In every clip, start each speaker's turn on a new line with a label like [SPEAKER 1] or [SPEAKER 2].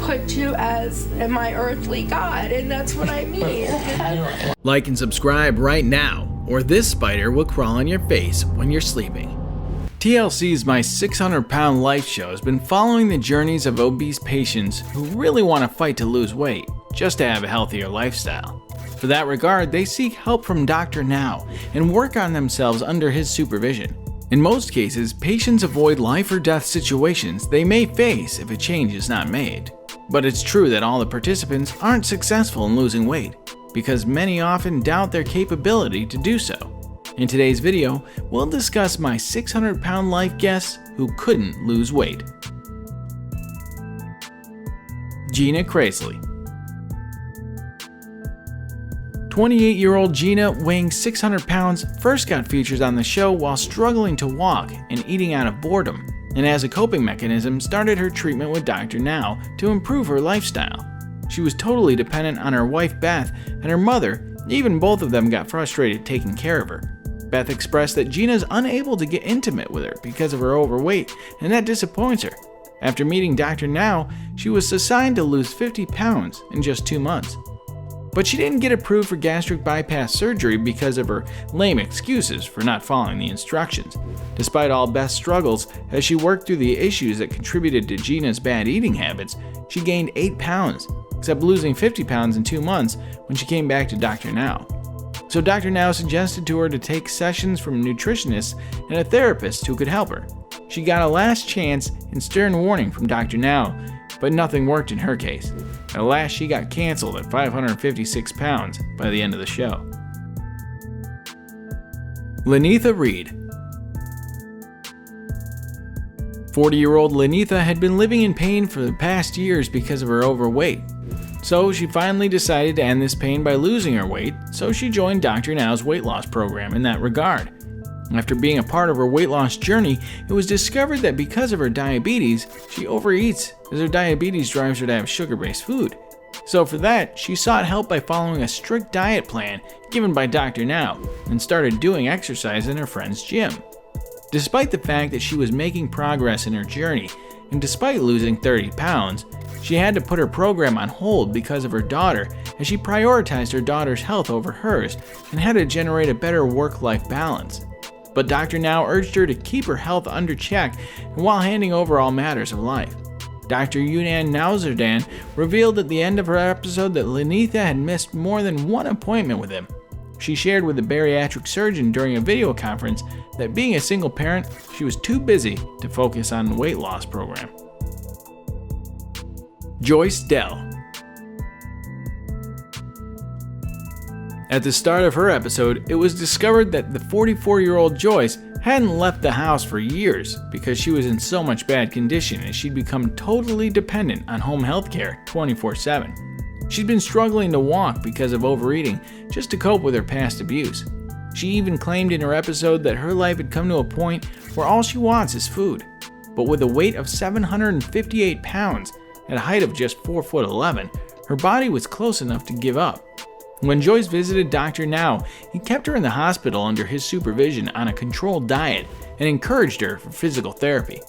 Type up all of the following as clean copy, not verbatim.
[SPEAKER 1] put you as my earthly God, and that's what I mean.
[SPEAKER 2] Like and subscribe right now, or this spider will crawl on your face when you're sleeping. TLC's My 600 Pound Life show has been following the journeys of obese patients who really want to fight to lose weight, just to have a healthier lifestyle. For that regard, they seek help from Dr. Now and work on themselves under his supervision. In most cases, patients avoid life or death situations they may face if a change is not made. But it's true that all the participants aren't successful in losing weight, because many often doubt their capability to do so. In today's video, we'll discuss my 600 pound life guest who couldn't lose weight. Gina Kraisley. 28-year-old Gina, weighing 600 pounds, first got featured on the show while struggling to walk and eating out of boredom, and as a coping mechanism started her treatment with Dr. Now to improve her lifestyle. She was totally dependent on her wife Beth and her mother, even both of them got frustrated taking care of her. Beth expressed that Gina's unable to get intimate with her because of her overweight, and that disappoints her. After meeting Dr. Now, she was assigned to lose 50 pounds in just 2 months. But she didn't get approved for gastric bypass surgery because of her lame excuses for not following the instructions. Despite all Beth's struggles, as she worked through the issues that contributed to Gina's bad eating habits, she gained 8 pounds, except losing 50 pounds in 2 months when she came back to Dr. Now. So Dr. Now suggested to her to take sessions from nutritionists and a therapist who could help her. She got a last chance and stern warning from Dr. Now, but nothing worked in her case. At last, she got canceled at 556 pounds by the end of the show. Lenitha Reed. 40-year-old Lenitha had been living in pain for the past years because of her overweight. So she finally decided to end this pain by losing her weight, so she joined Dr. Now's weight loss program in that regard. After being a part of her weight loss journey, it was discovered that because of her diabetes, she overeats, as her diabetes drives her to have sugar-based food. So for that, she sought help by following a strict diet plan given by Dr. Now and started doing exercise in her friend's gym. Despite the fact that she was making progress in her journey, and despite losing 30 pounds, she had to put her program on hold because of her daughter, as she prioritized her daughter's health over hers and had to generate a better work-life balance. But Dr. Now urged her to keep her health under check while handing over all matters of life. Dr. Yunan Nauzerdan revealed at the end of her episode that Lenitha had missed more than one appointment with him. She shared with the bariatric surgeon during a video conference that being a single parent, she was too busy to focus on the weight loss program. Joyce Dell. At the start of her episode, it was discovered that the 44-year-old Joyce hadn't left the house for years because she was in so much bad condition and she'd become totally dependent on home health care 24/7. She'd been struggling to walk because of overeating just to cope with her past abuse. She even claimed in her episode that her life had come to a point where all she wants is food. But with a weight of 758 pounds, at a height of just 4'11", her body was close enough to give up. When Joyce visited Dr. Now, he kept her in the hospital under his supervision on a controlled diet and encouraged her for physical therapy.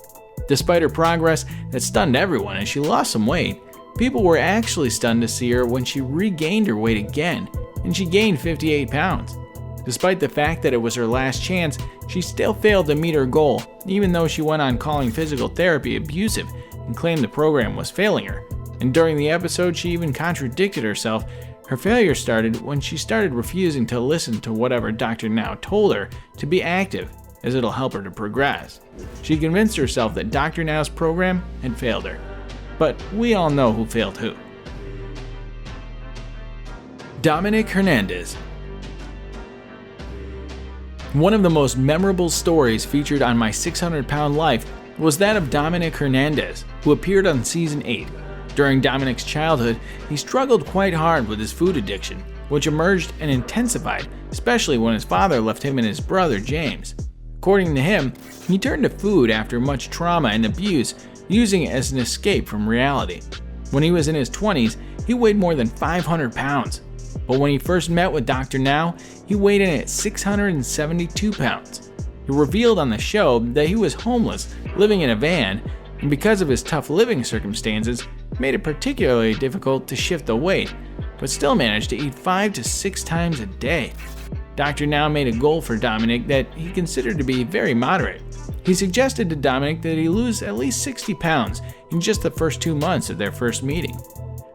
[SPEAKER 2] Despite her progress that stunned everyone as she lost some weight, people were actually stunned to see her when she regained her weight again, and she gained 58 pounds. Despite the fact that it was her last chance, she still failed to meet her goal, even though she went on calling physical therapy abusive and claimed the program was failing her. And during the episode, she even contradicted herself. Her failure started when she started refusing to listen to whatever Dr. Now told her to be active, as it'll help her to progress. She convinced herself that Dr. Now's program had failed her. But we all know who failed who. Dominic Hernandez. One of the most memorable stories featured on My 600 Pound Life was that of Dominic Hernandez, who appeared on Season 8. During Dominic's childhood, he struggled quite hard with his food addiction, which emerged and intensified, especially when his father left him and his brother James. According to him, he turned to food after much trauma and abuse, using it as an escape from reality. When he was in his 20s, he weighed more than 500 pounds. But when he first met with Dr. Now, he weighed in at 672 pounds. He revealed on the show that he was homeless, living in a van, and because of his tough living circumstances, made it particularly difficult to shift the weight, but still managed to eat 5 to 6 times a day. Dr. Now made a goal for Dominic that he considered to be very moderate. He suggested to Dominic that he lose at least 60 pounds in just the first 2 months of their first meeting.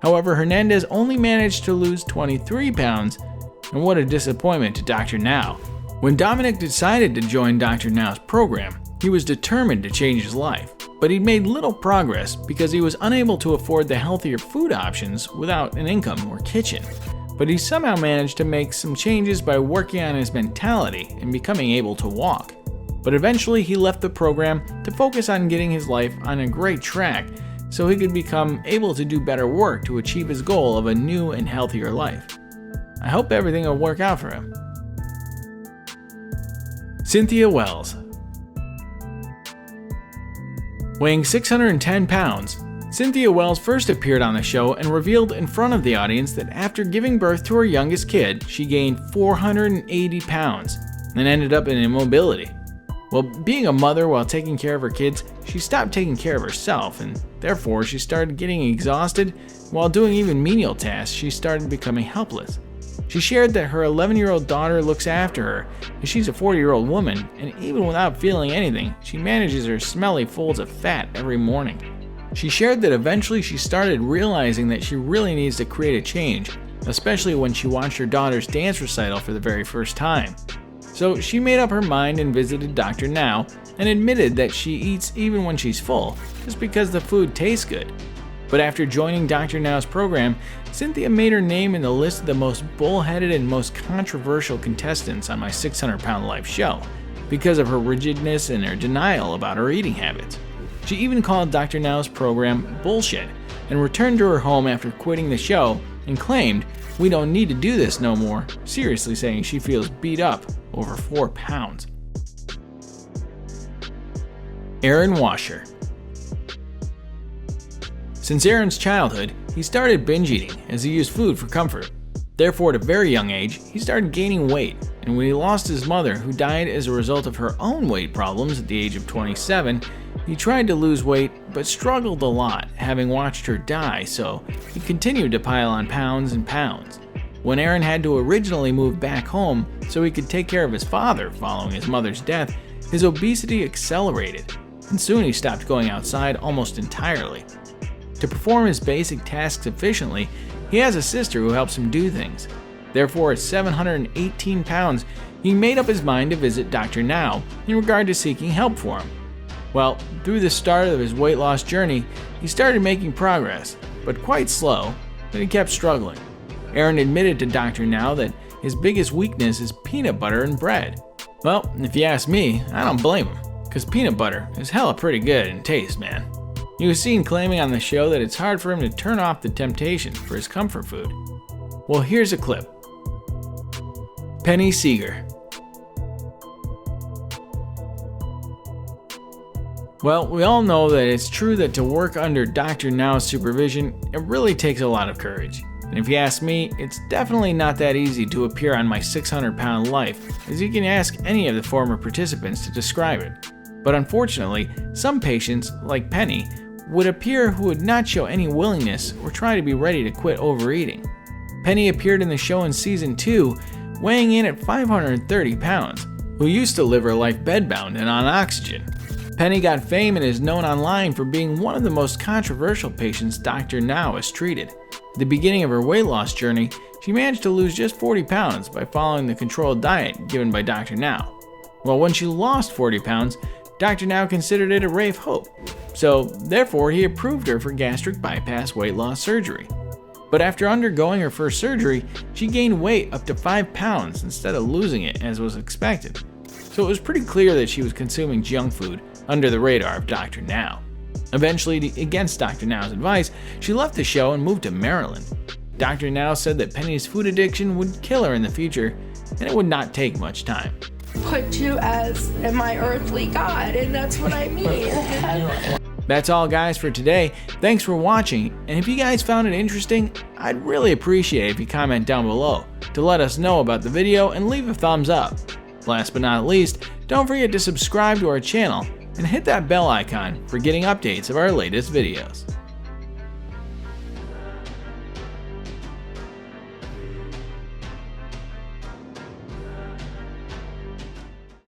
[SPEAKER 2] However, Hernandez only managed to lose 23 pounds, and what a disappointment to Dr. Now. When Dominic decided to join Dr. Now's program, he was determined to change his life, but he'd made little progress because he was unable to afford the healthier food options without an income or kitchen. But he somehow managed to make some changes by working on his mentality and becoming able to walk. But eventually he left the program to focus on getting his life on a great track so he could become able to do better work to achieve his goal of a new and healthier life. I hope everything will work out for him. Cynthia Wells. Weighing 610 pounds, Cynthia Wells first appeared on the show and revealed in front of the audience that after giving birth to her youngest kid, she gained 480 pounds and ended up in immobility. Well, being a mother while taking care of her kids, she stopped taking care of herself, and therefore she started getting exhausted. While doing even menial tasks, she started becoming helpless. She shared that her 11-year-old daughter looks after her, as she's a 40-year-old woman, and even without feeling anything, she manages her smelly folds of fat every morning. She shared that eventually she started realizing that she really needs to create a change, especially when she watched her daughter's dance recital for the very first time. So she made up her mind and visited Dr. Now and admitted that she eats even when she's full, just because the food tastes good. But after joining Dr. Now's program, Cynthia made her name in the list of the most bullheaded and most controversial contestants on my 600-Pound Life show, because of her rigidness and her denial about her eating habits. She even called Dr. Now's program bullshit and returned to her home after quitting the show and claimed, "We don't need to do this no more," seriously saying she feels beat up over 4 pounds. Aaron Washer. Since Aaron's childhood, he started binge eating as he used food for comfort. Therefore, at a very young age, he started gaining weight, and when he lost his mother, who died as a result of her own weight problems at the age of 27, he tried to lose weight but struggled a lot, having watched her die, so he continued to pile on pounds and pounds. When Aaron had to originally move back home so he could take care of his father following his mother's death, his obesity accelerated, and soon he stopped going outside almost entirely. To perform his basic tasks efficiently, he has a sister who helps him do things. Therefore, at 718 pounds, he made up his mind to visit Dr. Now in regard to seeking help for him. Well, through the start of his weight loss journey, he started making progress, but quite slow, and he kept struggling. Aaron admitted to Dr. Now that his biggest weakness is peanut butter and bread. Well, if you ask me, I don't blame him, because peanut butter is hella pretty good in taste, man. He was seen claiming on the show that it's hard for him to turn off the temptation for his comfort food. Well, here's a clip. Penny Seeger. Well, we all know that it's true that to work under Dr. Now's supervision, it really takes a lot of courage. And if you ask me, it's definitely not that easy to appear on my 600-Pound Life, as you can ask any of the former participants to describe it. But unfortunately, some patients, like Penny, would appear who would not show any willingness or try to be ready to quit overeating. Penny appeared in the show in season 2, weighing in at 530 pounds, who used to live her life bedbound and on oxygen. Penny got fame and is known online for being one of the most controversial patients Dr. Now has treated. At the beginning of her weight loss journey, she managed to lose just 40 pounds by following the controlled diet given by Dr. Now. Well, when she lost 40 pounds, Dr. Now considered it a ray of hope, so therefore he approved her for gastric bypass weight loss surgery. But after undergoing her first surgery, she gained weight up to 5 pounds instead of losing it as was expected. So it was pretty clear that she was consuming junk food under the radar of Dr. Now. Eventually, against Dr. Now's advice, she left the show and moved to Maryland. Dr. Now said that Penny's food addiction would kill her in the future, and it would not take much time.
[SPEAKER 1] Put you as my earthly God, and that's what I mean.
[SPEAKER 2] That's all, guys, for today. Thanks for watching, and if you guys found it interesting, I'd really appreciate it if you comment down below to let us know about the video and leave a thumbs up. Last but not least, don't forget to subscribe to our channel and hit that bell icon for getting updates of our latest videos.